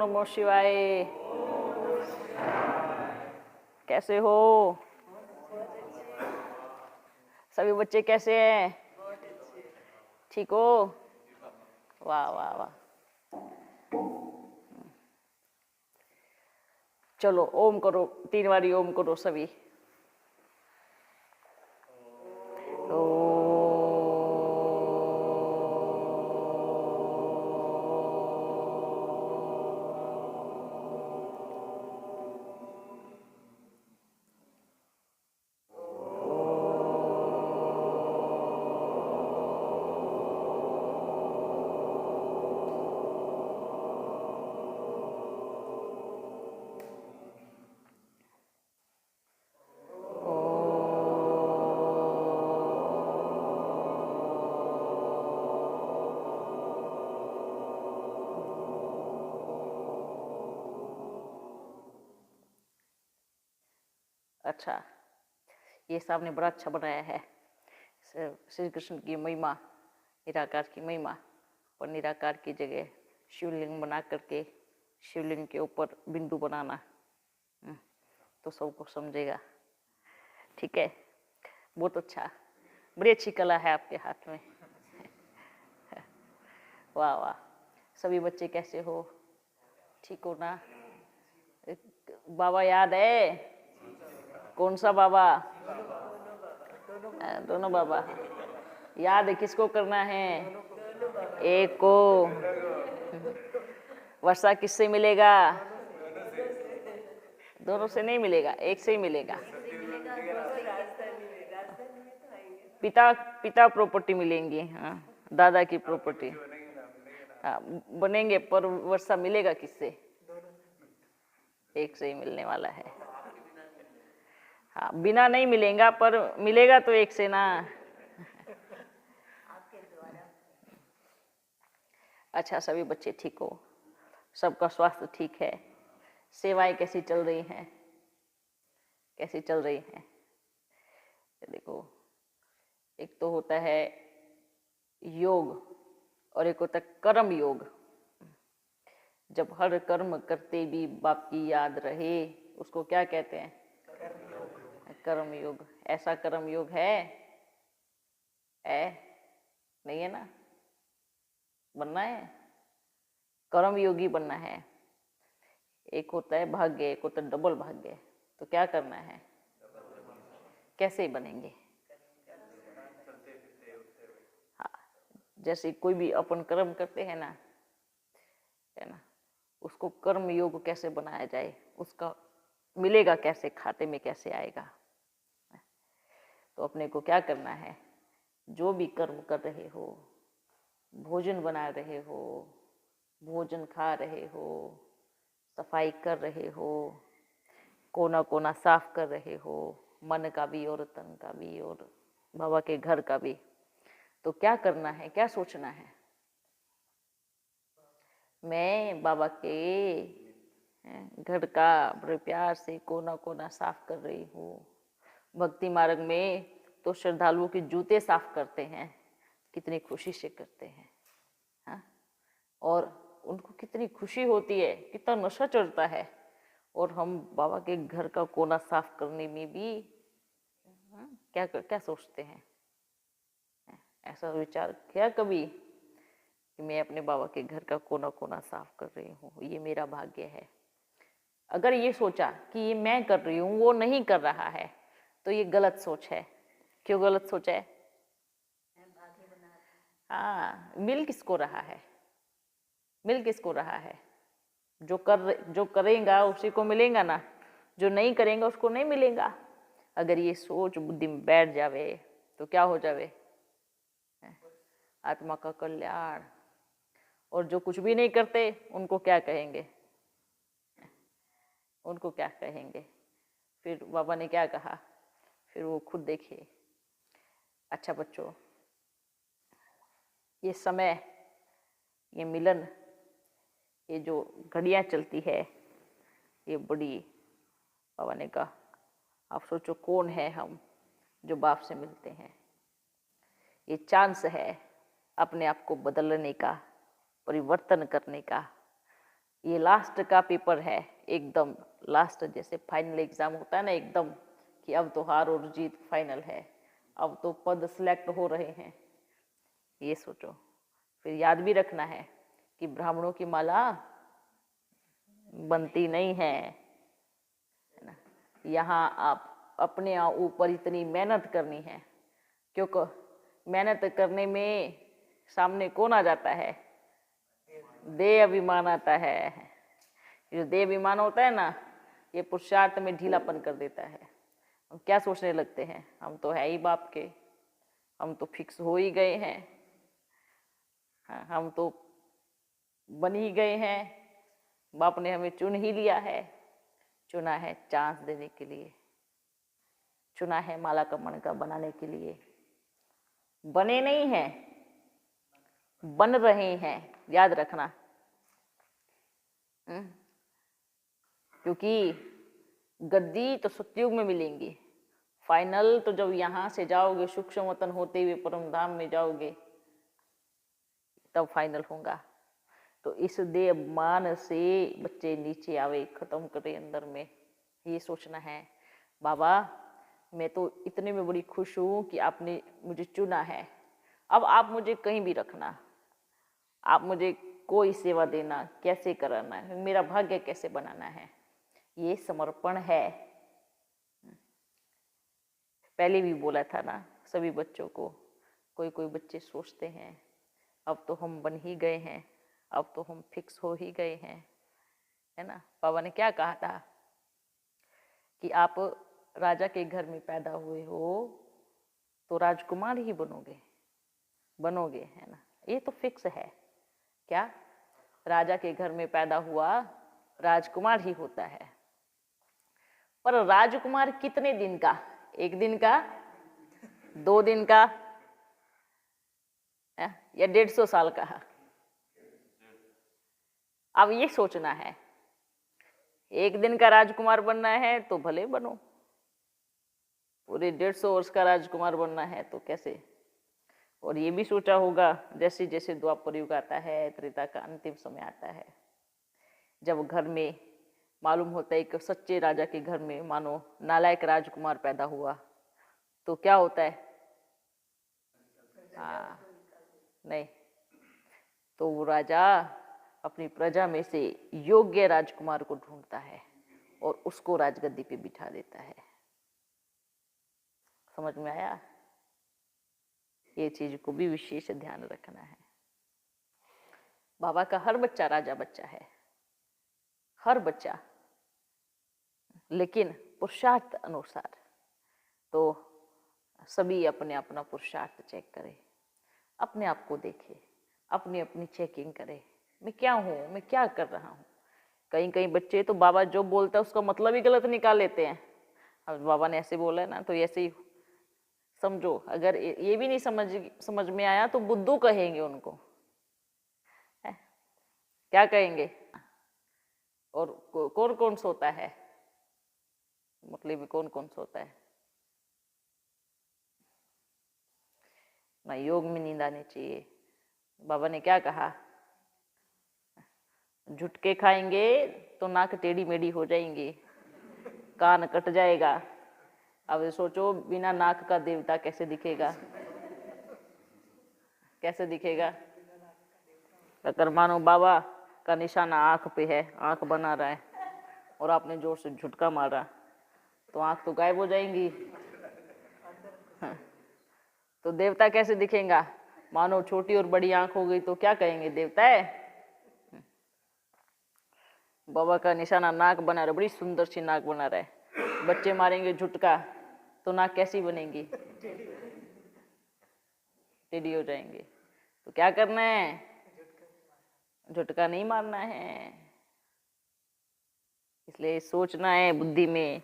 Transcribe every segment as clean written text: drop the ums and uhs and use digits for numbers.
नमो शिवाय। कैसे हो सभी बच्चे, कैसे हैं? ठीक हो? वाह वाह वाह। चलो ओम करो, 3 बारी ओम करो सभी। अच्छा, ये सामने बड़ा अच्छा बनाया है। श्री कृष्ण की महिमा, निराकार की महिमा, और निराकार की जगह शिवलिंग बना करके शिवलिंग के ऊपर बिंदु बनाना, तो सबको समझेगा। ठीक है, बहुत अच्छा, बड़ी अच्छी कला है आपके हाथ में। वाह वाह। सभी बच्चे कैसे हो? ठीक हो ना? बाबा याद है? कौन सा बाबा? दोनों बाबा याद है। किसको करना है? एक को। वर्षा किससे मिलेगा? दोनों से नहीं मिलेगा, एक से ही मिलेगा। पिता पिता प्रॉपर्टी मिलेंगी, हाँ, दादा की प्रॉपर्टी, हाँ, बनेंगे, पर वर्षा मिलेगा किससे? एक से ही मिलने वाला है। हाँ, बिना नहीं मिलेगा, पर मिलेगा तो एक से ना। अच्छा, सभी बच्चे ठीक हो? सबका स्वास्थ्य ठीक है? सेवाएं कैसी चल रही हैं? कैसी चल रही हैं? देखो, एक तो होता है योग और एक होता है कर्म योग। जब हर कर्म करते भी बाप की याद रहे, उसको क्या कहते हैं? कर्म योग। ऐसा कर्म योग है? नहीं है ना? बनना है, कर्म योगी बनना है। एक होता है भाग्य, एक होता है डबल भाग्य। तो क्या करना है? कैसे बनेंगे? हाँ, जैसे कोई भी अपन कर्म करते हैं ना, है ना, उसको कर्म योग कैसे बनाया जाए, उसका मिलेगा कैसे, खाते में कैसे आएगा? तो अपने को क्या करना है? जो भी कर्म कर रहे हो, भोजन बना रहे हो, भोजन खा रहे हो, सफाई कर रहे हो, कोना कोना साफ कर रहे हो, मन का भी और तन का भी और बाबा के घर का भी, तो क्या करना है, क्या सोचना है? मैं बाबा के घर का बड़े प्यार से कोना कोना साफ कर रही हूँ। भक्ति मार्ग में तो श्रद्धालुओं के जूते साफ करते हैं, कितनी खुशी से करते हैं, हाँ? और उनको कितनी खुशी होती है, कितना नशा चढ़ता है। और हम बाबा के घर का कोना साफ करने में भी क्या क्या सोचते हैं? ऐसा विचार किया कभी कि मैं अपने बाबा के घर का कोना कोना साफ कर रही हूँ, ये मेरा भाग्य है? अगर ये सोचा कि ये मैं कर रही हूँ, वो नहीं कर रहा है, तो ये गलत सोच है। क्यों गलत सोच है? हाँ, मिल किसको रहा है? मिल किसको रहा है? जो करेगा उसी को मिलेगा ना, जो नहीं करेगा उसको नहीं मिलेगा। अगर ये सोच बुद्धि में बैठ जावे तो क्या हो जावे? आत्मा का कल्याण। और जो कुछ भी नहीं करते उनको क्या कहेंगे? उनको क्या कहेंगे? फिर बाबा ने क्या कहा, फिर वो खुद देखिए। अच्छा बच्चों, ये समय, ये मिलन, ये जो घड़ियाँ चलती है, ये बड़ी, बाबा ने कहा, आप सोचो कौन है हम जो बाप से मिलते हैं? ये चांस है अपने आप को बदलने का, परिवर्तन करने का, ये लास्ट का पेपर है, एकदम लास्ट, जैसे फाइनल एग्जाम होता है ना एकदम, कि अब तो हार और जीत फाइनल है, अब तो पद सिलेक्ट हो रहे हैं। ये सोचो। फिर याद भी रखना है कि ब्राह्मणों की माला बनती नहीं है ना। यहाँ आप अपने ऊपर इतनी मेहनत करनी है, क्योंकि मेहनत करने में सामने कौन आ जाता है? देह अभिमान आता है। जो देह अभिमान होता है ना, ये पुरुषार्थ में ढीलापन कर देता है। हम क्या सोचने लगते हैं, हम तो है ही बाप के, हम तो फिक्स हो ही गए हैं, हाँ, हम तो बन ही गए हैं, बाप ने हमें चुन ही लिया है। चुना है चांस देने के लिए, चुना है माला का मणका बनाने के लिए। बने नहीं हैं, बन रहे हैं, याद रखना। क्योंकि गद्दी तो सतयुग में मिलेंगी, फाइनल तो जब यहाँ से जाओगे, सूक्ष्म वतन होते हुए परम धाम में जाओगे, तब फाइनल होगा। तो इस देह मान से बच्चे नीचे आवे, खत्म करे अंदर में, ये सोचना है। बाबा मैं तो इतने में बड़ी खुश हूँ कि आपने मुझे चुना है, अब आप मुझे कहीं भी रखना, आप मुझे कोई सेवा देना, कैसे कराना है, मेरा भाग्य कैसे बनाना है, ये समर्पण है। पहले भी बोला था ना सभी बच्चों को। कोई कोई बच्चे सोचते हैं अब तो हम बन ही गए हैं, अब तो हम फिक्स हो ही गए हैं, है ना। बाबा ने क्या कहा था कि आप राजा के घर में पैदा हुए हो तो राजकुमार ही बनोगे, है ना। ये तो फिक्स है। क्या? राजा के घर में पैदा हुआ राजकुमार ही होता है। पर राजकुमार कितने दिन का? 1 दिन का, 2 दिन का, या 150 साल का? अब ये सोचना है, 1 दिन का राजकुमार बनना है तो भले बनो, पूरे 150 वर्ष का राजकुमार बनना है तो कैसे। और ये भी सोचा होगा जैसे जैसे द्वापर युग आता है, त्रेता का अंतिम समय आता है, जब घर में मालूम होता है कि सच्चे राजा के घर में मानो नालायक राजकुमार पैदा हुआ, तो क्या होता है? नहीं, तो वो राजा अपनी प्रजा में से योग्य राजकुमार को ढूंढता है और उसको राजगद्दी पे बिठा देता है। समझ में आया? ये चीज को भी विशेष ध्यान रखना है। बाबा का हर बच्चा राजा बच्चा है, हर बच्चा, लेकिन पुरुषार्थ अनुसार। तो सभी अपने अपना पुरुषार्थ चेक करें, अपने आप को देखें, अपनी अपनी चेकिंग करें, मैं क्या हूँ, मैं क्या कर रहा हूँ। कहीं कहीं बच्चे तो बाबा जो बोलता है उसका मतलब ही गलत निकाल लेते हैं। अब बाबा ने ऐसे बोला है ना तो ऐसे ही समझो। अगर ये भी नहीं समझ में आया तो बुद्धू कहेंगे उनको, है? क्या कहेंगे? और कौन कौन सोता है, मतलब कौन कौन सोता है ना। योग में नींद आनी चाहिए। बाबा ने क्या कहा? झुटके खाएंगे तो नाक टेढ़ी मेढ़ी हो जाएंगी, कान कट जाएगा। अब सोचो बिना नाक का देवता कैसे दिखेगा, कैसे दिखेगा? अगर मानो बाबा का निशाना आंख पे है, आंख बना रहा है और आपने जोर से झुटका मारा तो आंख तो गायब हो जाएंगी। तो देवता कैसे दिखेगा? मानो छोटी और बड़ी आंख हो गई तो क्या कहेंगे? देवता है। बाबा का निशाना नाक बना रहा है, बड़ी सुंदर सी नाक बना रहा है, बच्चे मारेंगे झुटका तो नाक कैसी बनेगी? टेढ़ी हो जाएंगे। तो क्या करना है? झुटका नहीं मारना है। इसलिए सोचना है बुद्धि में,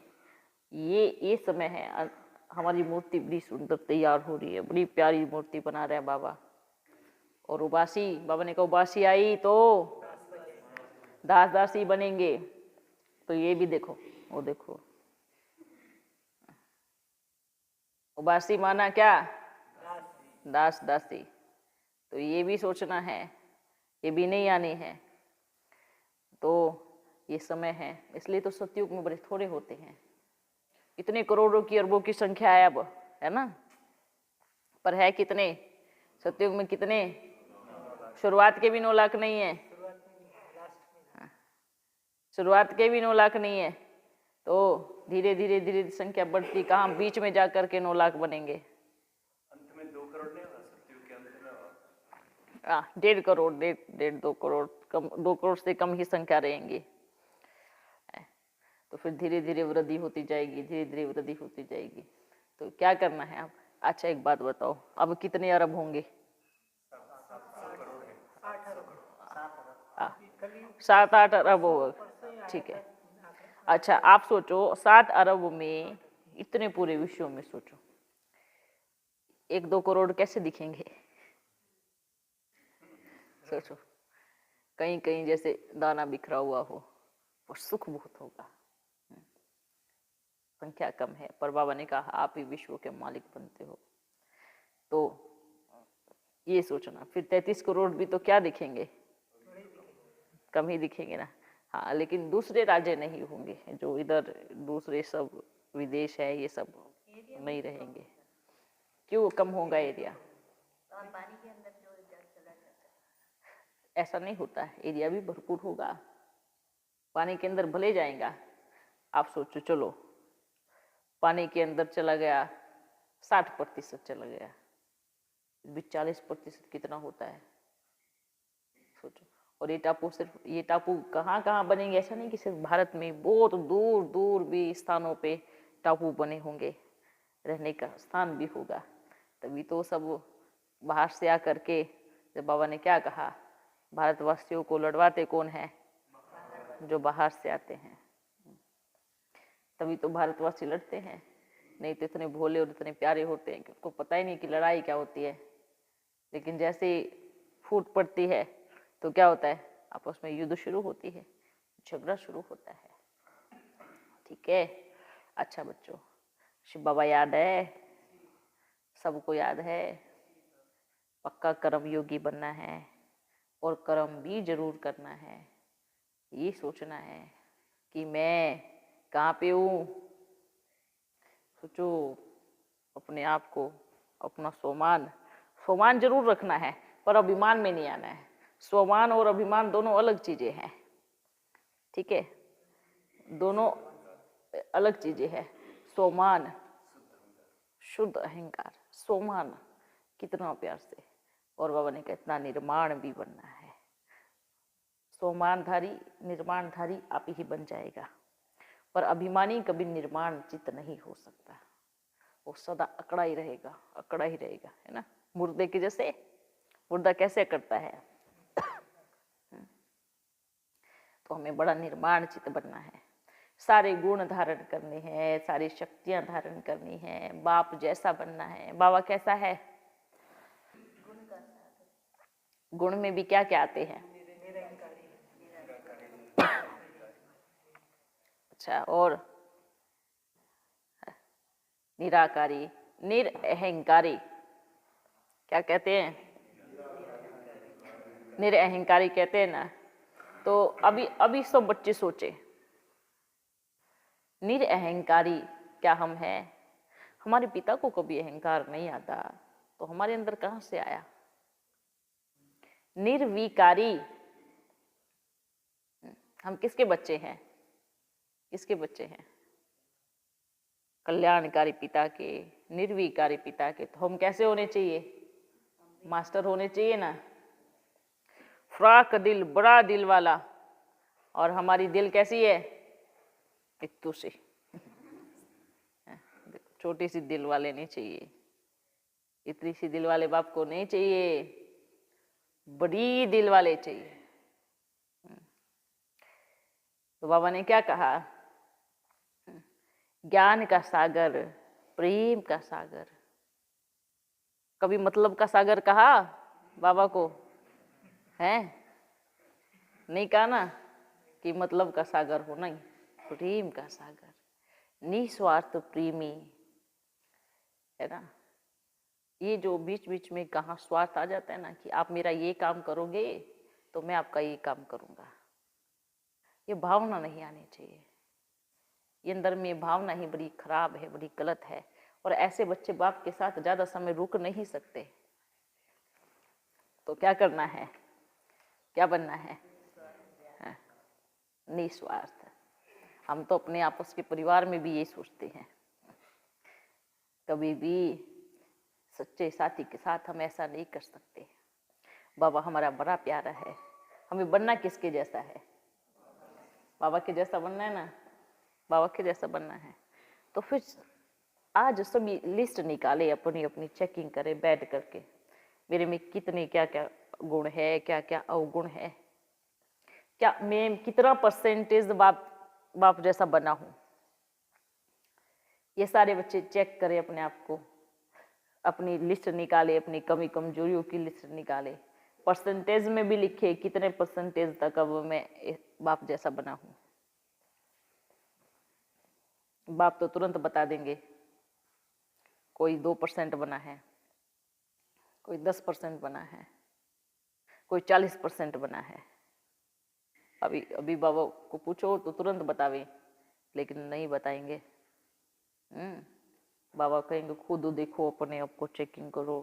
ये समय है। हमारी मूर्ति बड़ी सुंदर तैयार हो रही है, बड़ी प्यारी मूर्ति बना रहे हैं बाबा। और उबासी, बाबा ने कहा उबासी आई तो दास दासी बनेंगे। तो ये भी देखो, वो देखो, उबासी माना क्या? दास दासी। तो ये भी सोचना है, ये भी नहीं आनी है। तो ये समय है, इसलिए तो सतयुग में बड़े थोड़े होते हैं। इतने करोड़ों की अरबों की संख्या है अब, है ना, पर है कितने सतयुग में? कितने? शुरुआत के भी 9 लाख नहीं है, शुरुआत के भी 9 लाख नहीं है। तो धीरे धीरे धीरे संख्या बढ़ती, कहाँ बीच में जा कर के 9 लाख बनेंगे। अंत में 2 करोड़ नहीं होगा, सतयुग के अंत में होगा। 1.5 करोड़, 2 करोड़, कम 2 करोड़ से कम ही संख्या रहेंगी। तो फिर धीरे धीरे वृद्धि होती जाएगी, धीरे धीरे वृद्धि होती जाएगी। तो क्या करना है अब? अच्छा एक बात बताओ, अब कितने अरब होंगे? 7-8 अरब होगा, ठीक है। अच्छा आप सोचो, 7 अरब में, इतने पूरे विश्व में सोचो, 1-2 करोड़ कैसे दिखेंगे? सोचो, कहीं कहीं जैसे दाना बिखरा हुआ हो, और सुख बहुत होगा। संख्या कम है, पर बाबा ने कहा आप ही विश्व के मालिक बनते हो। तो ये सोचना, फिर 33 करोड़ भी तो क्या दिखेंगे? कम ही दिखेंगे ना। हाँ, लेकिन दूसरे राज्य नहीं होंगे, जो इधर दूसरे सब विदेश है, ये सब नहीं रहेंगे। क्यों कम होगा एरिया? पानी के अंदर जो चला जाता है, ऐसा नहीं होता है, एरिया भी भरपूर होगा। पानी के अंदर भले जाएगा, आप सोचो, चलो पानी के अंदर चला गया 60% चला गया, 40% कितना होता है सोचो। और ये टापू, सिर्फ ये टापू कहाँ कहाँ बनेंगे? ऐसा नहीं कि सिर्फ भारत में, बहुत दूर दूर भी स्थानों पे टापू बने होंगे, रहने का स्थान भी होगा। तभी तो सब बाहर से आकर के, जब बाबा ने क्या कहा, भारतवासियों को लड़वाते कौन है? जो बाहर से आते हैं। तभी तो भारतवासी लड़ते हैं, नहीं तो इतने भोले और इतने प्यारे होते हैं कि उनको पता ही नहीं कि लड़ाई क्या होती है। लेकिन जैसे ही फूट पड़ती है तो क्या होता है? आपस में युद्ध शुरू होती है, झगड़ा शुरू होता है। ठीक है। अच्छा बच्चों, शिव बाबा याद है? सबको याद है? पक्का कर्म योगी बनना है, और कर्म भी जरूर करना है। ये सोचना है कि मैं कहाँ पे हूँ। सोचो अपने आप को, अपना स्वामान जरूर रखना है, पर अभिमान में नहीं आना है। स्वामान और अभिमान दोनों अलग चीजें हैं, ठीक है, दोनों अलग चीजें हैं। स्वामान शुद्ध अहंकार, स्वामान कितना प्यार से, और बाबा ने कहा इतना निर्माण भी बनना है। स्वामानधारी निर्माणधारी आप ही बन जाएगा, पर अभिमानी कभी निर्माण चित्त नहीं हो सकता। वो सदा अकड़ा ही रहेगा, अकड़ा ही रहेगा, है ना। मुर्दे के जैसे, मुर्दा कैसे करता है? तो हमें बड़ा निर्माण चित्त बनना है, सारे गुण धारण करने हैं, सारी शक्तियां धारण करनी है, बाप जैसा बनना है। बाबा कैसा है? गुण में भी क्या क्या आते हैं? अच्छा, और निराकारी, निरअहंकारी, क्या कहते हैं? निरअहंकारी कहते हैं ना। तो अभी सब बच्चे सोचे, निरअहंकारी क्या हम हैं? हमारे पिता को कभी अहंकार नहीं आता, तो हमारे अंदर कहां से आया? निर्विकारी, हम किसके बच्चे हैं? किसके बच्चे हैं? कल्याणकारी पिता के, निर्विकारी पिता के। तो हम कैसे होने चाहिए? मास्टर होने चाहिए ना। फ्राक दिल, बड़ा दिल वाला, और हमारी दिल कैसी है? इत्तू सी, छोटी सी दिल वाले नहीं चाहिए, इतनी सी दिल वाले बाप को नहीं चाहिए, बड़ी दिल वाले चाहिए। तो बाबा ने क्या कहा? ज्ञान का सागर, प्रेम का सागर। कभी मतलब का सागर कहा बाबा को? है नहीं कहा ना कि मतलब का सागर हो, नहीं, प्रेम का सागर, निस्वार्थ प्रेमी, है ना। ये जो बीच बीच में कहाँ स्वार्थ आ जाता है ना, कि आप मेरा ये काम करोगे तो मैं आपका ये काम करूंगा, ये भावना नहीं आनी चाहिए। ये अंदर में भावना ही बड़ी खराब है, बड़ी गलत है। और ऐसे बच्चे बाप के साथ ज़्यादा समय रुक नहीं सकते। तो क्या करना है, क्या बनना है? हाँ, निस्वार्थ। हम तो अपने आपस के परिवार में भी यही सोचते हैं। कभी भी सच्चे साथी के साथ हम ऐसा नहीं कर सकते। बाबा हमारा बड़ा प्यारा है, हमें बनना किसके जैसा है? बाबा के जैसा बनना है ना, बाबा के जैसा बनना है। तो फिर आज सभी लिस्ट निकाले, अपनी अपनी चेकिंग करें बैठ करके, मेरे में कितने क्या क्या गुण है, क्या क्या अवगुण है, क्या मैं कितना परसेंटेज बाप जैसा बना हूं। ये सारे बच्चे चेक करें अपने आप को, अपनी लिस्ट निकाले, अपनी कमी कमजोरियों की लिस्ट निकाले, परसेंटेज में भी लिखे कितने परसेंटेज तक अब मैं बाप जैसा बना हूं। बाप तो तुरंत बता देंगे, कोई 2% बना है, कोई 10% बना है, कोई 40% बना है। अभी बाबा को पूछो तो तुरंत बतावे, लेकिन नहीं बताएंगे। बाबा कहेंगे खुद देखो, अपने आप को चेकिंग करो,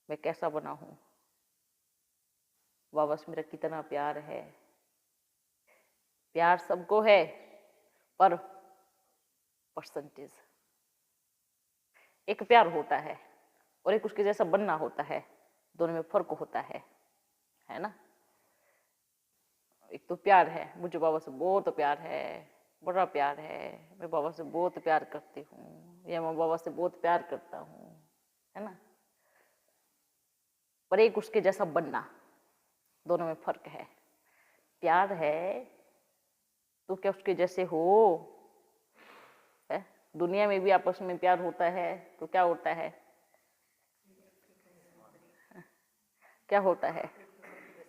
मैं कैसा बना हूं, बाबा से मेरा कितना प्यार है। प्यार सबको है, पर परसेंटेज। एक प्यार होता है और एक उसके जैसा बनना होता है, दोनों में फर्क होता है ना। एक तो प्यार है, मुझे बाबा से बहुत प्यार है, बड़ा प्यार है, मैं बाबा से बहुत प्यार करती हूँ, या मैं बाबा से बहुत प्यार करता हूँ, है ना। पर एक उसके जैसा बनना, दोनों में फर्क है। प्यार है तो क्या उसके जैसे हो है? दुनिया में भी आपस में प्यार होता है तो क्या होता है, क्या होता है?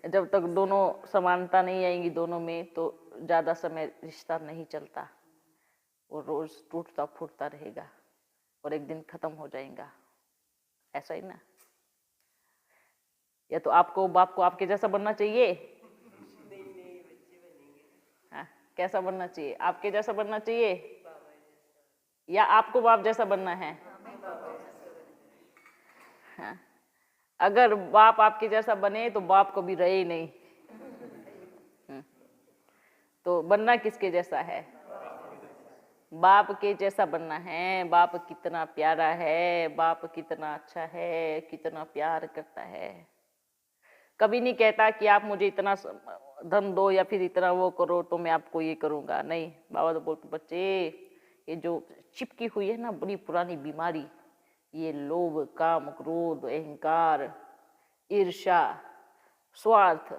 जब तक दोनों समानता नहीं आएगी दोनों में, तो ज्यादा समय रिश्ता नहीं चलता, वो रोज टूटता फूटता रहेगा और एक दिन खत्म हो जाएगा। ऐसा ही ना। या तो आपको बाप को आपके जैसा बनना चाहिए, हाँ, कैसा बनना चाहिए? आपके जैसा बनना चाहिए या आपको बाप जैसा बनना है? हाँ, अगर बाप आपके जैसा बने तो बाप कभी रहे ही नहीं। तो बनना किसके जैसा है? बाप के जैसा बनना है। बाप कितना प्यारा है, बाप कितना अच्छा है, कितना प्यार करता है। कभी नहीं कहता कि आप मुझे इतना धन दो या फिर इतना वो करो तो मैं आपको ये करूंगा, नहीं। बाबा तो बोलते बच्चे, ये जो चिपकी हुई है ना बड़ी पुरानी बीमारी, ये लोभ काम क्रोध अहंकार ईर्ष्या स्वार्थ,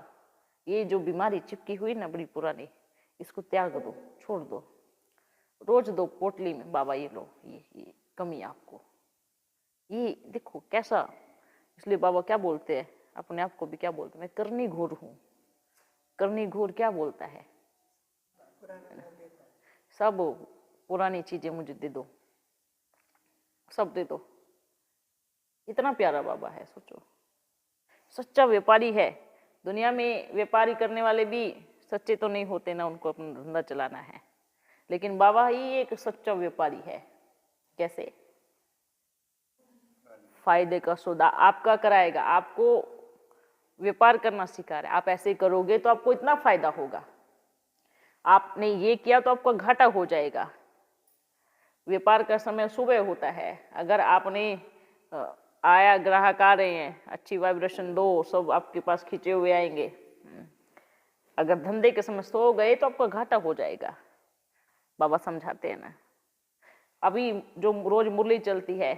ये जो बीमारी चिपकी हुई ना बड़ी पुरानी, इसको त्याग दो, छोड़ दो। रोज दो पोटली में, बाबा ये लो, ये कमी आपको, ये देखो कैसा। इसलिए बाबा क्या बोलते हैं, अपने आप को भी क्या बोलते हैं, मैं करनी घोर हूं। करनी घोर क्या बोलता है? सब पुरानी चीजें मुझे दे दो, सब दे दो। इतना प्यारा बाबा है, सोचो। सच्चा व्यापारी है। दुनिया में व्यापारी करने वाले भी सच्चे तो नहीं होते ना, उनको अपना धंधा चलाना है, लेकिन बाबा ही एक सच्चा व्यापारी है। कैसे? फायदे का सौदा आपका कराएगा, आपको व्यापार करना सिखा रहा है। आप ऐसे करोगे तो आपको इतना फायदा होगा, आपने ये किया तो आपको घाटा हो जाएगा। व्यापार का समय सुबह होता है, अगर आपने आया, ग्राहक आ रहे हैं, अच्छी वाइब्रेशन दो, सब आपके पास खींचे हुए आएंगे। अगर धंधे के समय सो गए तो आपको घाटा हो जाएगा। बाबा समझाते हैं ना। अभी जो रोज मुरली चलती है,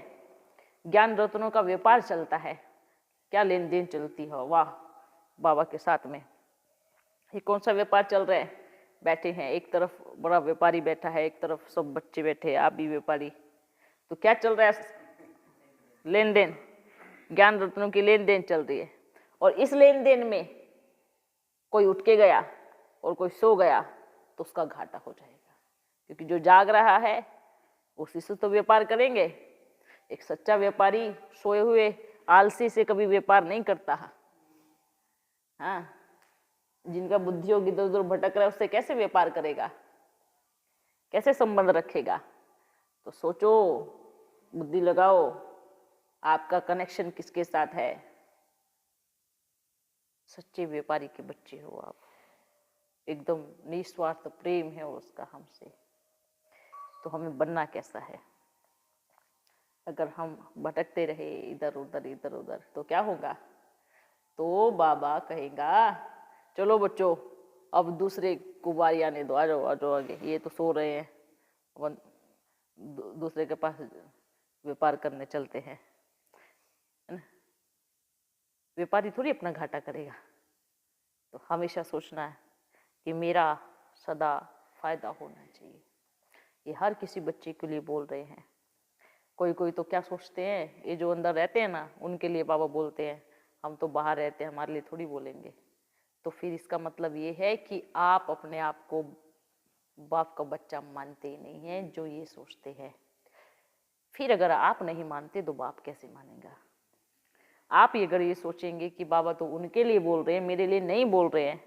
ज्ञान रत्नों का व्यापार चलता है, क्या लेन देन चलती है, वाह, बाबा के साथ में। ये कौन सा व्यापार चल रहा है? बैठे हैं, एक तरफ बड़ा व्यापारी बैठा है, एक तरफ सब बच्चे बैठे हैं, आप भी व्यापारी। तो क्या चल रहा है? लेन देन, ज्ञान रत्नों की लेन देन चल रही है। और इस लेन देन में कोई उठ के गया और कोई सो गया तो उसका घाटा हो जाएगा, क्योंकि जो जाग रहा है उसी से तो व्यापार करेंगे। एक सच्चा व्यापारी सोए हुए आलसी से कभी व्यापार नहीं करता। हाँ, जिनका बुद्धि योग इधर उधर भटक रहा है उससे कैसे व्यापार करेगा, कैसे संबंध रखेगा? तो सोचो, बुद्धि लगाओ, आपका कनेक्शन किसके साथ है? सच्चे व्यापारी के बच्चे हो आप, एकदम निस्वार्थ प्रेम है उसका हमसे। तो हमें बनना कैसा है? अगर हम भटकते रहे इधर उधर तो क्या होगा? तो बाबा कहेगा चलो बच्चों, अब दूसरे को बारी आने दो, आ जाओ आगे, ये तो सो रहे हैं, अब दूसरे के पास व्यापार करने चलते हैं, है ना? व्यापारी थोड़ी अपना घाटा करेगा। तो हमेशा सोचना है कि मेरा सदा फायदा होना चाहिए। ये हर किसी बच्चे के लिए बोल रहे हैं। कोई तो क्या सोचते हैं, ये जो अंदर रहते हैं ना, उनके लिए बाबा बोलते हैं, हम तो बाहर रहते हैं, हमारे लिए थोड़ी बोलेंगे। तो फिर इसका मतलब ये है कि आप अपने आप को बाप का बच्चा मानते ही नहीं है, जो ये सोचते हैं। फिर अगर आप नहीं मानते तो बाप कैसे मानेगा? आप अगर ये सोचेंगे कि बाबा तो उनके लिए बोल रहे हैं, मेरे लिए नहीं बोल रहे हैं,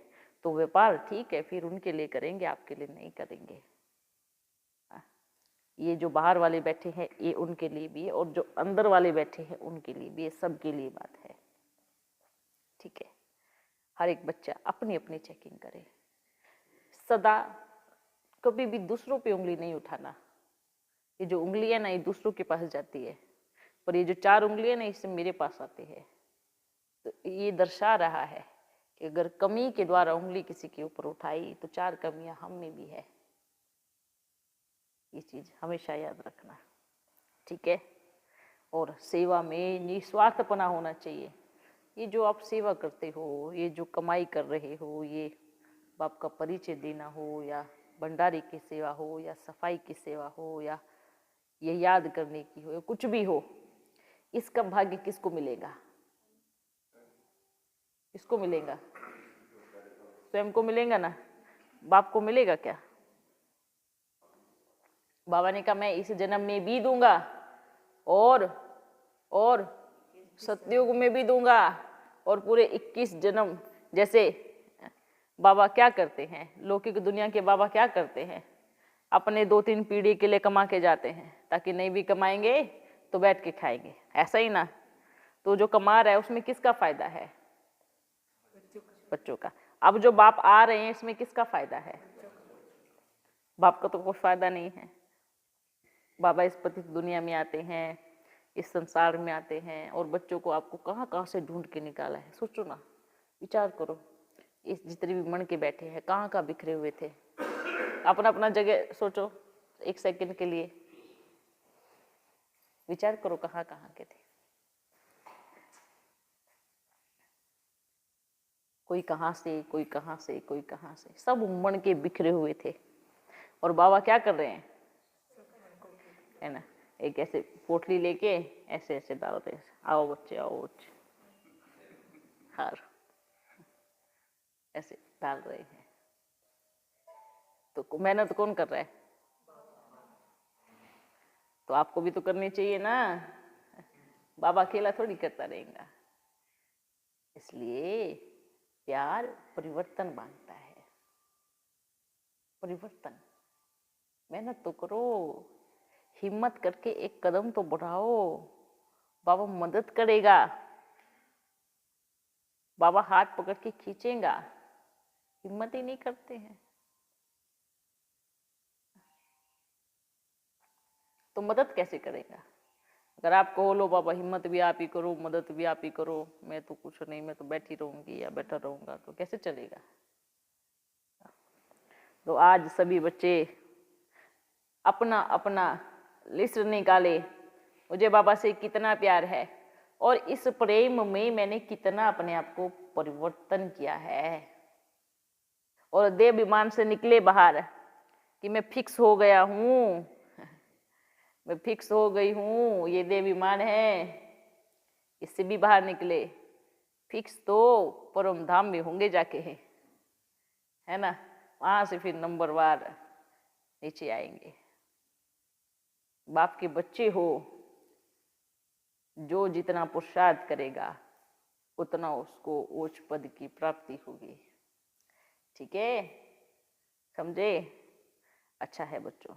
तो व्यापार ठीक है, फिर उनके लिए करेंगे, आपके लिए नहीं करेंगे। ये जो बाहर वाले बैठे हैं ये उनके लिए भी है, और जो अंदर वाले बैठे हैं उनके लिए भी है, सबके लिए बात है। ठीक है, हर एक बच्चा अपनी अपनी चेकिंग करे। सदा कभी भी दूसरों पे उंगली नहीं उठाना। ये जो उंगली है ना, ये दूसरों के पास जाती है, पर ये जो 4 उंगली है ना, इससे मेरे पास आती है। तो ये दर्शा रहा है कि अगर कमी के द्वारा उंगली किसी के ऊपर उठाई तो 4 कमियां हम में भी है। ये चीज हमेशा याद रखना, ठीक है? और सेवा में निस्वार्थपना होना चाहिए। ये जो आप सेवा करते हो, ये जो कमाई कर रहे हो, ये बाप का परिचय देना हो, या भंडारी की सेवा हो, या सफाई की सेवा हो, या ये याद करने की हो, या कुछ भी हो, इसका भाग्य किसको मिलेगा? किसको मिलेगा? स्वयं को मिलेगा ना, बाप को मिलेगा क्या? बाबा ने कहा मैं इस जन्म में भी दूंगा और सतयुग में भी दूंगा, और पूरे 21 जन्म। जैसे बाबा क्या करते हैं, लौकिक दुनिया के बाबा क्या करते हैं, अपने 2-3 पीढ़ी के लिए कमा के जाते हैं, ताकि नहीं भी कमाएंगे तो बैठ के खाएंगे, ऐसा ही ना? तो जो कमा रहा है उसमें किसका फायदा है? बच्चों का। अब जो बाप आ रहे हैं इसमें किसका फायदा है? बाप का तो कोई फायदा नहीं है। बाबा इस पतित दुनिया में आते हैं, इस संसार में आते हैं, और बच्चों को आपको कहाँ कहाँ से ढूंढ के निकाला है। सोचो ना, विचार करो, इस जितने भी मन के बैठे हैं कहाँ कहाँ बिखरे हुए थे। अपना अपना जगह सोचो, 1 सेकंड के लिए विचार करो कहाँ कहाँ के थे। कोई कहाँ से, कोई कहाँ से, कोई कहाँ से, सब मन के बिखरे हुए थे। और बाबा क्या कर रहे हैं, है ना? एक ऐसे पोटली लेके ऐसे ऐसे डाल रहे हैं, आओ बच्चे आओ बच्चे, हार ऐसे डाल रहे हैं। तो मेहनत कौन कर रहा है? तो आपको भी तो करनी चाहिए ना। बाबा अकेला थोड़ी करता रहेगा। इसलिए प्यार परिवर्तन मांगता है। परिवर्तन, मेहनत तो करो, हिम्मत करके एक कदम तो बढ़ाओ, बाबा मदद करेगा, बाबा हाथ पकड़ के खींचेगा। हिम्मत ही नहीं करते हैं तो मदद कैसे करेगा? अगर आप कहो लो बाबा हिम्मत भी आप ही करो, मदद भी आप ही करो, मैं तो कुछ नहीं, मैं तो बैठी रहूंगी या बैठा रहूंगा, तो कैसे चलेगा? तो आज सभी बच्चे अपना अपना लिस्ट निकाले, मुझे बाबा से कितना प्यार है और इस प्रेम में मैंने कितना अपने आप को परिवर्तन किया है। और देह विमान से निकले बाहर कि मैं फिक्स हो गया हूँ, मैं फिक्स हो गई हूँ, ये देह विमान है, इससे भी बाहर निकले। फिक्स तो परम धाम में होंगे जाके, है ना? वहां से फिर नंबरवार नीचे आएंगे। बाप के बच्चे हो, जो जितना पुरुषार्थ करेगा उतना उसको उच्च पद की प्राप्ति होगी। ठीक है, समझे? अच्छा है बच्चों,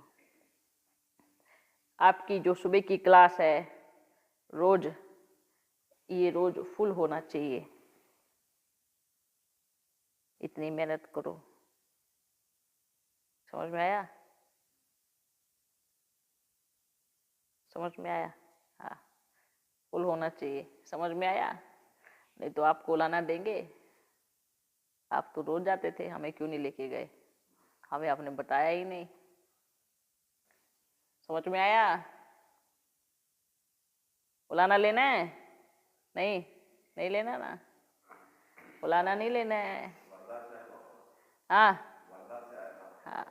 आपकी जो सुबह की क्लास है रोज, ये रोज फुल होना चाहिए। इतनी मेहनत करो। समझ में आया? समझ में आया? हाँ, फुल होना चाहिए। समझ में आया? नहीं तो आपको लाना देंगे। आप तो रोज जाते थे, हमें क्यों नहीं लेके गए? हमें आपने बताया ही नहीं। समझ में आया? उलाना लेना है? नहीं, नहीं लेना ना, उलाना नहीं लेना है। हाँ हाँ,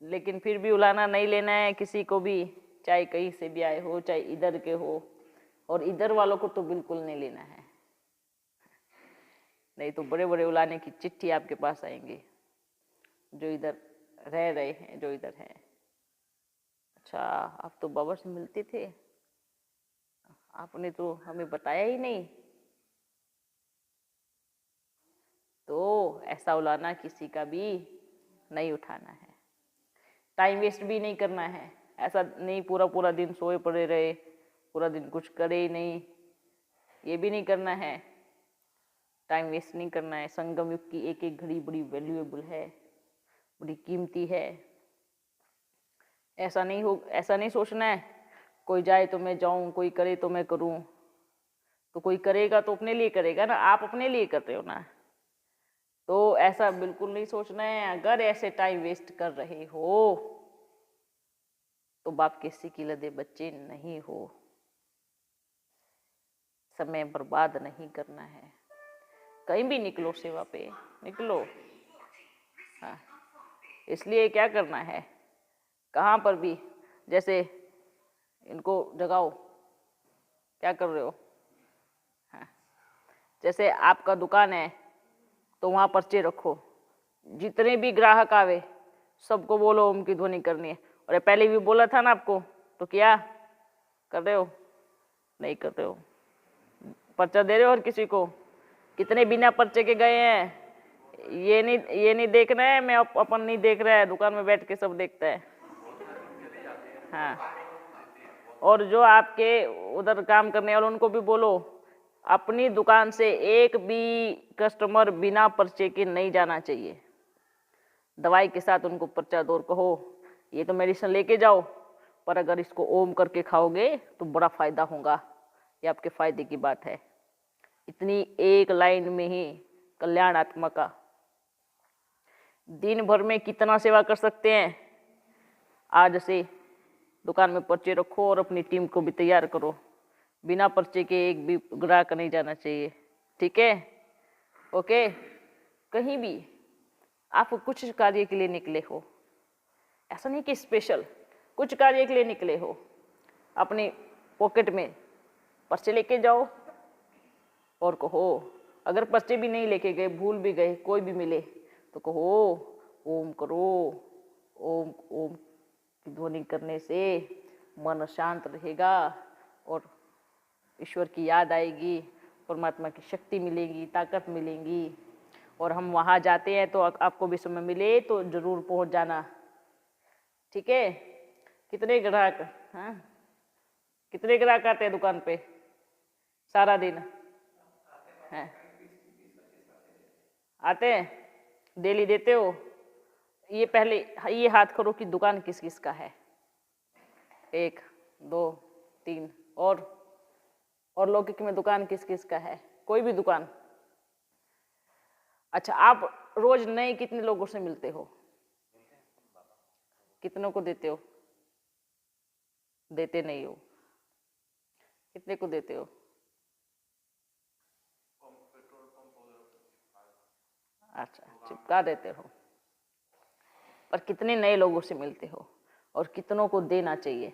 लेकिन फिर भी उलाना नहीं लेना है किसी को भी, चाहे कहीं से भी आए हो, चाहे इधर के हो, और इधर वालों को तो बिल्कुल नहीं लेना है, नहीं तो बड़े बड़े उलाने की चिट्ठी आपके पास आएंगी, जो इधर रह रहे हैं, जो इधर हैं। अच्छा, आप तो बाबा से मिलते थे, आपने तो हमें बताया ही नहीं। तो ऐसा उलाना किसी का भी नहीं उठाना है, टाइम वेस्ट भी नहीं करना है। ऐसा नहीं पूरा पूरा दिन सोए पड़े रहे, पूरा दिन कुछ करे ही नहीं, ये भी नहीं करना है। टाइम वेस्ट नहीं करना है। संगम युग की एक एक घड़ी बड़ी वैल्यूएबल है, बड़ी कीमती है। ऐसा नहीं सोचना है कोई जाए तो मैं जाऊं, कोई करे तो मैं करूं। तो कोई करेगा तो अपने लिए करेगा ना, आप अपने लिए कर रहे हो ना। तो ऐसा बिल्कुल नहीं सोचना है। अगर ऐसे टाइम वेस्ट कर रहे हो तो बाप किसी की लदे बच्चे नहीं हो। समय बर्बाद नहीं करना है। कहीं भी निकलो, सेवा पे निकलो। हाँ, इसलिए क्या करना है, कहाँ पर भी, जैसे इनको जगाओ, क्या कर रहे हो? हाँ, जैसे आपका दुकान है तो वहाँ पर्चे रखो, जितने भी ग्राहक आवे सबको बोलो ओम की ध्वनि करनी है। और ये पहले भी बोला था ना आपको, तो क्या कर रहे हो? नहीं कर रहे हो। पर्चा दे रहे हो हर किसी को? कितने बिना पर्चे के गए हैं? ये नहीं देखना है, मैं अपन नहीं देख रहा है, दुकान में बैठ के सब देखता है। हाँ, और जो आपके उधर काम करने वाले उनको भी बोलो, अपनी दुकान से एक भी कस्टमर बिना पर्चे के नहीं जाना चाहिए। दवाई के साथ उनको पर्चा दो और कहो ये तो मेडिसिन लेके जाओ, पर अगर इसको ओम करके खाओगे तो बड़ा फायदा होगा, ये आपके फायदे की बात है। इतनी एक लाइन में ही कल्याण आत्मा का दिन भर में कितना सेवा कर सकते हैं। आज से दुकान में पर्चे रखो और अपनी टीम को भी तैयार करो। बिना पर्चे के एक भी ग्राहक नहीं जाना चाहिए, ठीक है? ओके। कहीं भी आप कुछ कार्य के लिए निकले हो, ऐसा नहीं कि स्पेशल, कुछ कार्य के लिए निकले हो, अपनी पॉकेट में पर्चे लेके जाओ और कहो, अगर पर्चे भी नहीं लेके गए, भूल भी गए, कोई भी मिले तो कहो ओम करो। ओम ओम की ध्वनि करने से मन शांत रहेगा और ईश्वर की याद आएगी, परमात्मा की शक्ति मिलेगी, ताकत मिलेगी। और हम वहाँ जाते हैं तो आपको भी समय मिले तो जरूर पहुँच जाना, ठीक है? कितने ग्राहक, हाँ, कितने ग्राहक आते हैं दुकान पे सारा दिन? हैं, आते हैं? डेली देते हो? ये पहले ये हाथ करो कि दुकान किस किस का है। 1 2 3 और लौकिक में दुकान किस किस का है? कोई भी दुकान। अच्छा, आप रोज नए कितने लोगों से मिलते हो? कितनों को देते हो? देते नहीं हो। कितने को देते हो? अच्छा, चिपका देते हो। पर कितने नए लोगों से मिलते हो और कितनों को देना चाहिए?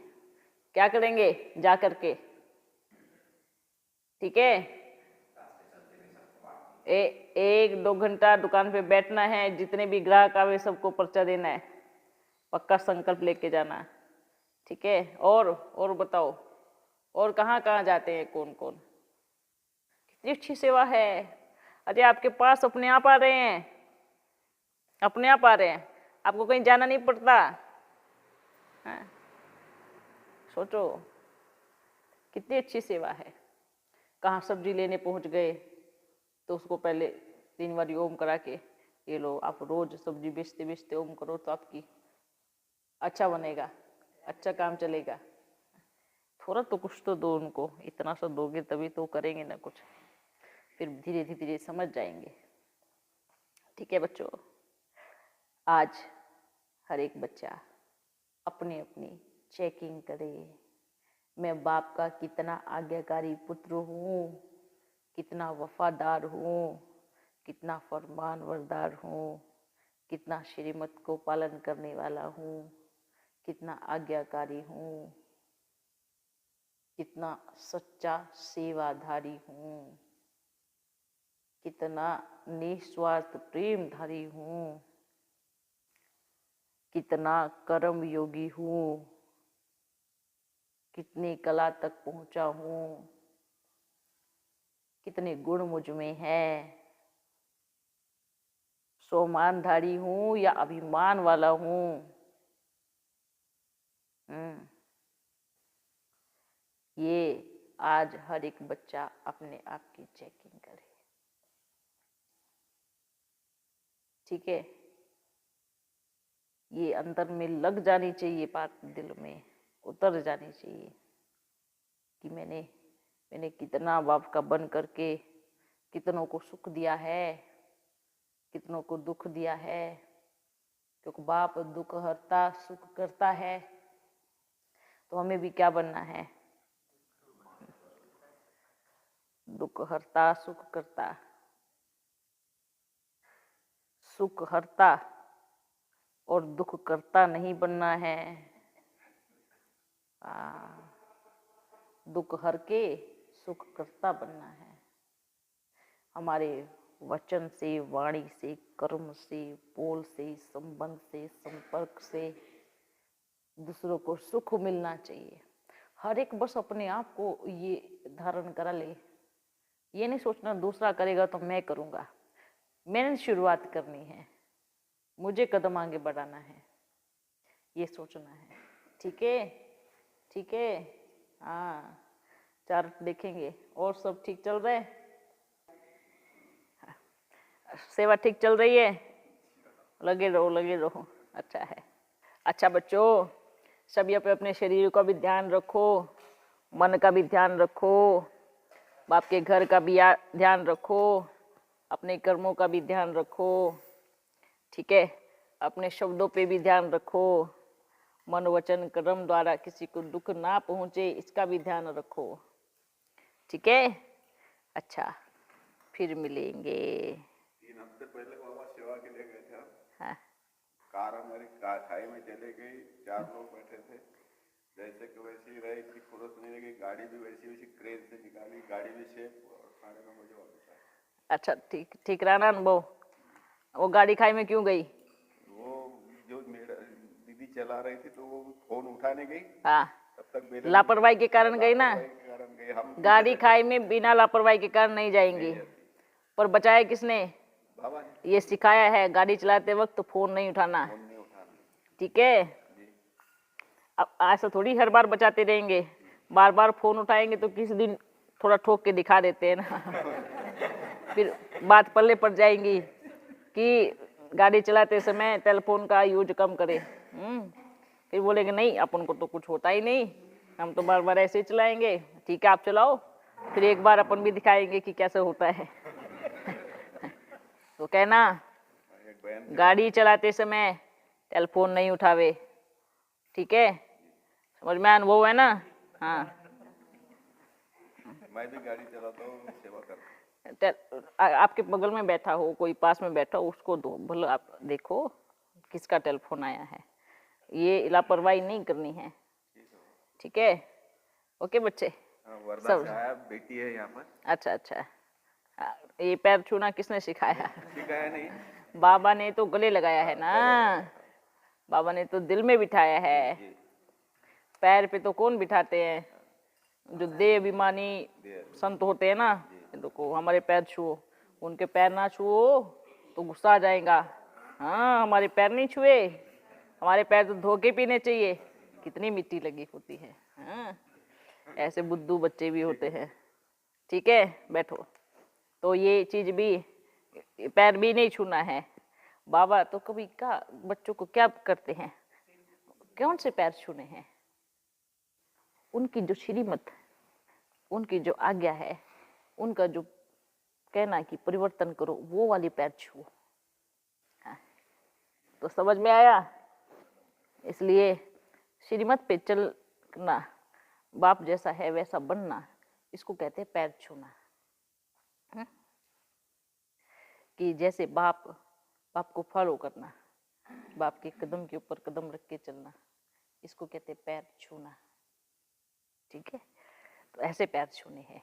क्या करेंगे जा करके? ठीक है, 1-2 घंटा दुकान पे बैठना है, जितने भी ग्राहक आवे सबको पर्चा देना है, पक्का संकल्प लेके जाना, ठीक है? और बताओ, और कहाँ कहाँ जाते हैं कौन कौन? कितनी अच्छी सेवा है। अरे आपके पास अपने आप आ रहे हैं, अपने आप आ रहे हैं, आपको कहीं जाना नहीं पड़ता। हाँ? सोचो कितनी अच्छी सेवा है। कहाँ सब्जी लेने पहुंच गए तो उसको पहले 3 बार ओम करा के, ये लो आप रोज सब्जी बेचते बेचते ओम करो तो आपकी अच्छा बनेगा, अच्छा काम चलेगा। थोड़ा तो कुछ तो दो उनको, इतना सा दोगे तभी तो करेंगे ना कुछ, फिर धीरे धीरे समझ जाएंगे। ठीक है बच्चों, आज हर एक बच्चा अपनी अपनी चेकिंग करे। मैं बाप का कितना आज्ञाकारी पुत्र हूँ, कितना वफादार हूँ, कितना फरमानबरदार हूँ, कितना श्रीमत को पालन करने वाला हूँ, कितना आज्ञाकारी हूँ, कितना सच्चा सेवाधारी हूँ, कितना निस्वार्थ प्रेमधारी हूँ, कितना कर्म योगी हूँ, कितनी कला तक पहुंचा हूँ, कितने गुण मुझ में है, स्वाभिमानधारी हूँ या अभिमान वाला हूँ। ये आज हर एक बच्चा अपने आप की चेकिंग करे। ठीक है, ये अंदर में लग जानी चाहिए, बात दिल में उतर जानी चाहिए कि मैंने कितना बाप का बन करके कितनों को सुख दिया है, कितनों को दुख दिया है। क्योंकि बाप दुख हरता सुख करता है, तो हमें भी क्या बनना है? दुख हरता सुख करता, सुख हरता और दुख करता नहीं बनना है। दुख हर के सुख करता बनना है। हमारे वचन से, वाणी से, कर्म से, बोल से, संबंध से, संपर्क से दूसरों को सुख मिलना चाहिए। हर एक बस अपने आप को ये धारण करा ले। ये नहीं सोचना दूसरा करेगा तो मैं करूँगा, मैंने शुरुआत करनी है, मुझे कदम आगे बढ़ाना है, ये सोचना है। ठीक है, ठीक है। हाँ, चार्ट देखेंगे। और सब ठीक चल रहा है? सेवा ठीक चल रही है? लगे रहो, लगे रहो, अच्छा है। अच्छा बच्चों, सभी अपने अपने शरीर का भी ध्यान रखो, मन का भी ध्यान रखो, बाप के घर का भी ध्यान रखो, अपने कर्मों का भी ध्यान रखो। ठीक है, अपने शब्दों पे भी ध्यान रखो, मन वचन कर्म द्वारा किसी को दुख ना पहुंचे इसका भी ध्यान रखो। ठीक है, अच्छा, फिर मिलेंगे। 3 हफ्ते पहले बाबा सेवा के लिए गए थे हम। हाँ, कार हमारी खाई में चले गई, 4 लोग बैठे थे, जैसे कि वैसे ही रही कि फुर्सत नहीं लगी, गाड़ी भी वैसी वैसी क्रेन से निकाली, गाड़ी भी सेफ और खाने में मुझे वापस आया। अच्छा, ठीक ठीक रहा ना अनुभव? वो गाड़ी खाई में क्यों गई? वो जो मेरा दीदी चला रही थी तो वो फोन उठाने गई, हाँ, तब तक लापरवाही के कारण गई ना। लापरवाही के कारण गई। हम गाड़ी खाई में बिना लापरवाही के कारण नहीं जाएंगी। पर बचाया किसने? बाबा ने ये सिखाया है, गाड़ी चलाते वक्त तो फोन नहीं उठाना। फोन नहीं उठाना। ठीक है, जी, अब ऐसा थोड़ी हर बार बचाते रहेंगे, बार बार फोन उठाएंगे तो किसी दिन थोड़ा ठोक के दिखा देते हैं ना फिर बात पल्ले पड़ जाएंगी कि गाड़ी चलाते समय टेलीफोन का यूज कम करें। फिर बोलेंगे नहीं, अपन को तो कुछ होता ही नहीं, हम तो बार बार ऐसे ही चलाएंगे। ठीक है, आप चलाओ, फिर एक बार अपन भी दिखाएंगे कि कैसे होता है तो कहना एक बहन गाड़ी चलाते समय टेलीफोन नहीं उठावे। ठीक है, समझ में अनुभव है ना? हाँ, मैं भी गाड़ी चलाता हूँ, सेवा करता हूँ। आपके बगल में बैठा हो, कोई पास में बैठा हो, उसको दो, भले आप देखो किसका टेलीफोन आया है। ये लापरवाही नहीं करनी है। ठीक है, ओके बच्चे? वर्धा से आया, बेटी है यहाँ पर। अच्छा अच्छा, ये पैर छूना किसने सिखाया? सिखाया नहीं, बाबा ने तो गले लगाया है ना, बाबा ने तो दिल में बिठाया है। पैर पे तो कौन बिठाते हैं? जो देह अभिमानी संत होते हैं ना, देखो हमारे पैर छुओ, उनके पैर ना छुओ तो गुस्सा आ जाएगा। हाँ, हमारे पैर नहीं छुए, हमारे पैर तो धो के पीने चाहिए, कितनी मिट्टी लगी होती है। हाँ, ऐसे बुद्धू बच्चे भी होते हैं। ठीक है, बैठो। तो ये चीज भी, पैर भी नहीं छूना है। बाबा तो कभी क्या बच्चों को क्या करते हैं, कौन से पैर छूने हैं? उनकी जो श्रीमत, उनकी जो आज्ञा है, उनका जो कहना कि परिवर्तन करो, वो वाली पैर छुओ। हाँ, तो समझ में आया? इसलिए श्रीमत पे चलना, बाप जैसा है वैसा बनना, इसको कहते हैं पैर छूना। कि जैसे बाप को फॉलो करना, बाप के कदम के ऊपर कदम रख के चलना, इसको कहते हैं पैर छूना। ठीक है, तो ऐसे पैर छूने हैं।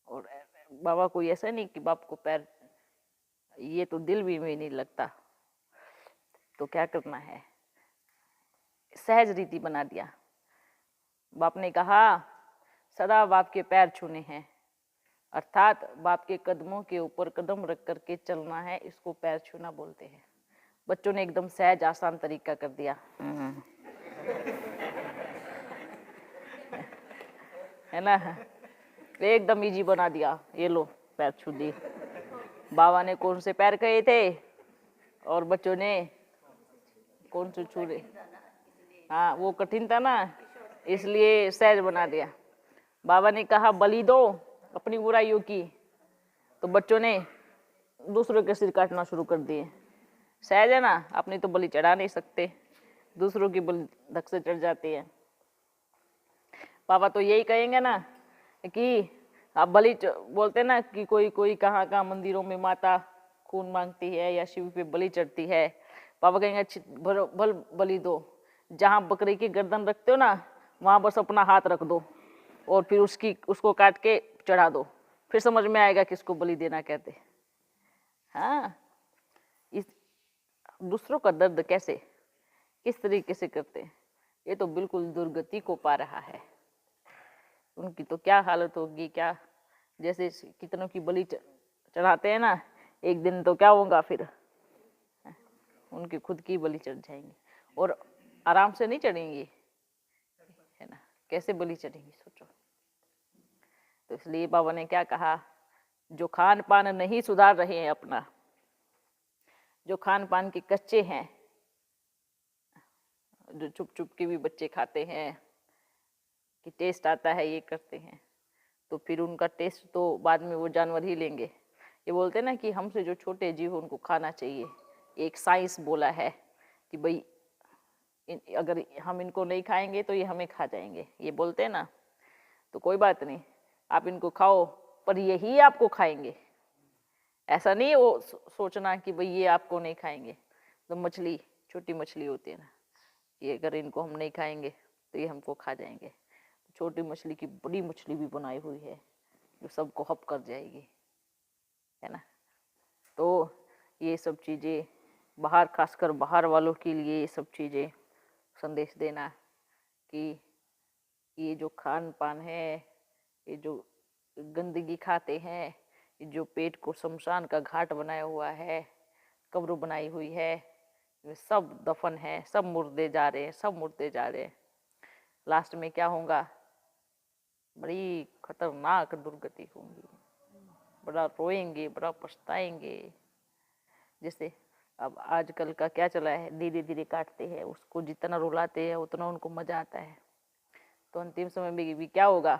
और बाबा कोई ऐसा नहीं कि बाप को पैर, ये तो दिल भी में नहीं लगता। तो क्या करना है, सहज रीति बना दिया। बाप ने कहा सदा बाप के पैर छूने हैं, अर्थात बाप के कदमों के ऊपर कदम रख करके चलना है, इसको पैर छूना बोलते हैं। बच्चों ने एकदम सहज आसान तरीका कर दिया। है ना, एकदम इजी बना दिया। ये लो पैर छू दी। बाबा ने कौन से पैर कहे थे और बच्चों ने कौन से छू रहे? हाँ, वो कठिन था ना, इसलिए सहज बना दिया। बाबा ने कहा बलि दो अपनी बुराइयों की, तो बच्चों ने दूसरों के सिर काटना शुरू कर दिए। सहज है ना, अपनी तो बलि चढ़ा नहीं सकते, दूसरों की बलि धक से चढ़ जाती है। पापा तो यही कहेंगे ना कि आप बलि बोलते ना कि कोई कहाँ मंदिरों में माता खून मांगती है या शिव पे बलि चढ़ती है। पापा कहेंगे भल बलि दो, जहाँ बकरी की गर्दन रखते हो ना, वहाँ बस अपना हाथ रख दो और फिर उसको काट के चढ़ा दो, फिर समझ में आएगा किसको बलि देना कहते। हाँ, इस दूसरों का दर्द कैसे किस तरीके से करते हैं, ये तो बिल्कुल दुर्गति को पा रहा है। उनकी तो क्या हालत होगी, क्या जैसे कितनों की बलि चढ़ाते हैं ना, एक दिन तो क्या होगा, फिर उनकी खुद की बलि चढ़ जाएंगी और आराम से नहीं चढ़ेंगी, है ना, कैसे बलि चढ़ेंगी सोचो। तो इसलिए बाबा ने क्या कहा, जो खान पान नहीं सुधार रहे हैं अपना, जो खान पान के कच्चे हैं, जो चुप चुप के भी बच्चे खाते हैं कि टेस्ट आता है ये करते हैं, तो फिर उनका टेस्ट तो बाद में वो जानवर ही लेंगे। ये बोलते हैं ना कि हमसे जो छोटे जीव उनको खाना चाहिए। एक साइंस बोला है कि भाई अगर हम इनको नहीं खाएंगे तो ये हमें खा जाएंगे, ये बोलते हैं ना। तो कोई बात नहीं, आप इनको खाओ, पर यही आपको खाएंगे। ऐसा नहीं वो सोचना कि भाई ये आपको नहीं खाएंगे। तो मछली, छोटी मछली होती है ना, ये अगर इनको हम नहीं खाएंगे तो ये हमको खा जाएंगे। छोटी मछली की बड़ी मछली भी बनाई हुई है जो सबको हप कर जाएगी, है ना। तो ये सब चीज़ें बाहर, खासकर बाहर वालों के लिए ये सब चीज़ें संदेश देना कि ये जो खान पान है, ये जो गंदगी खाते हैं, ये जो पेट को शमशान का घाट बनाया हुआ है, कब्र बनाई हुई है, ये सब दफन है, सब मुर्दे जा रहे हैं, सब मुर्दे जा रहे हैं। लास्ट में क्या होगा, बड़ी खतरनाक दुर्गति होगी, बड़ा रोएंगे, बड़ा पछताएंगे। जैसे अब आजकल का क्या चला है, धीरे धीरे काटते हैं, उसको जितना रुलाते हैं उतना उनको मजा आता है। तो अंतिम समय में भी क्या होगा,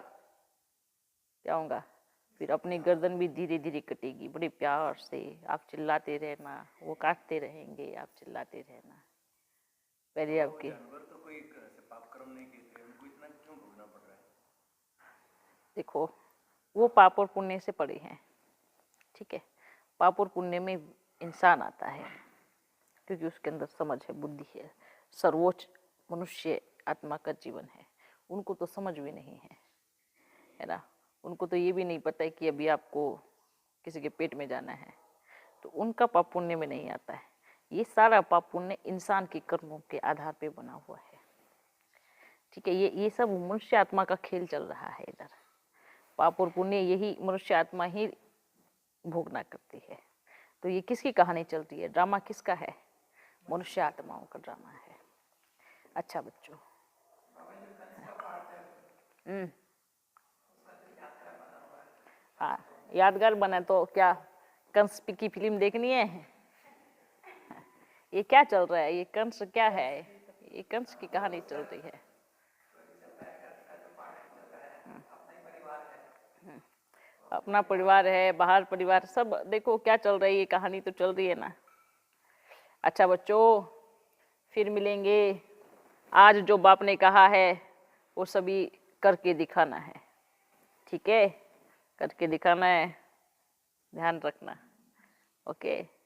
क्या होगा, फिर अपनी गर्दन भी धीरे धीरे कटेगी, बड़े प्यार से। आप चिल्लाते रहना, वो काटते रहेंगे, आप चिल्लाते रहना। पहले आपके जानवर तो कोई पाप कर्म नहीं किए, उनको इतना क्यों भोगना पड़ रहा है? देखो, वो पाप और पुण्य से पड़े हैं, ठीक है। पाप और पुण्य में इंसान आता है क्योंकि उसके अंदर समझ है, बुद्धि है, सर्वोच्च मनुष्य आत्मा का जीवन है। उनको तो समझ भी नहीं है ना। उनको तो ये भी नहीं पता है कि अभी आपको किसी के पेट में जाना है, तो उनका पाप पुण्य में नहीं आता है। ये सारा पाप पुण्य इंसान के कर्मों के आधार पे बना हुआ है, ठीक है। ये सब मनुष्य आत्मा का खेल चल रहा है इधर। पाप और पुण्य यही मनुष्य आत्मा ही भोगना करती है। तो ये किसकी कहानी चल रही है? ड्रामा किसका है? मनुष्य आत्माओं का ड्रामा है। अच्छा बच्चों, हाँ, यादगार बना तो क्या कंस की फिल्म देखनी है? ये क्या चल रहा है? ये कंस क्या है? ये कंस की कहानी चल रही है। अपना परिवार है, बाहर परिवार, सब देखो क्या चल रही है, कहानी तो चल रही है ना। अच्छा बच्चों, फिर मिलेंगे। आज जो बाप ने कहा है वो सभी करके दिखाना है, ठीक है? करके दिखाना है, ध्यान रखना। ओके।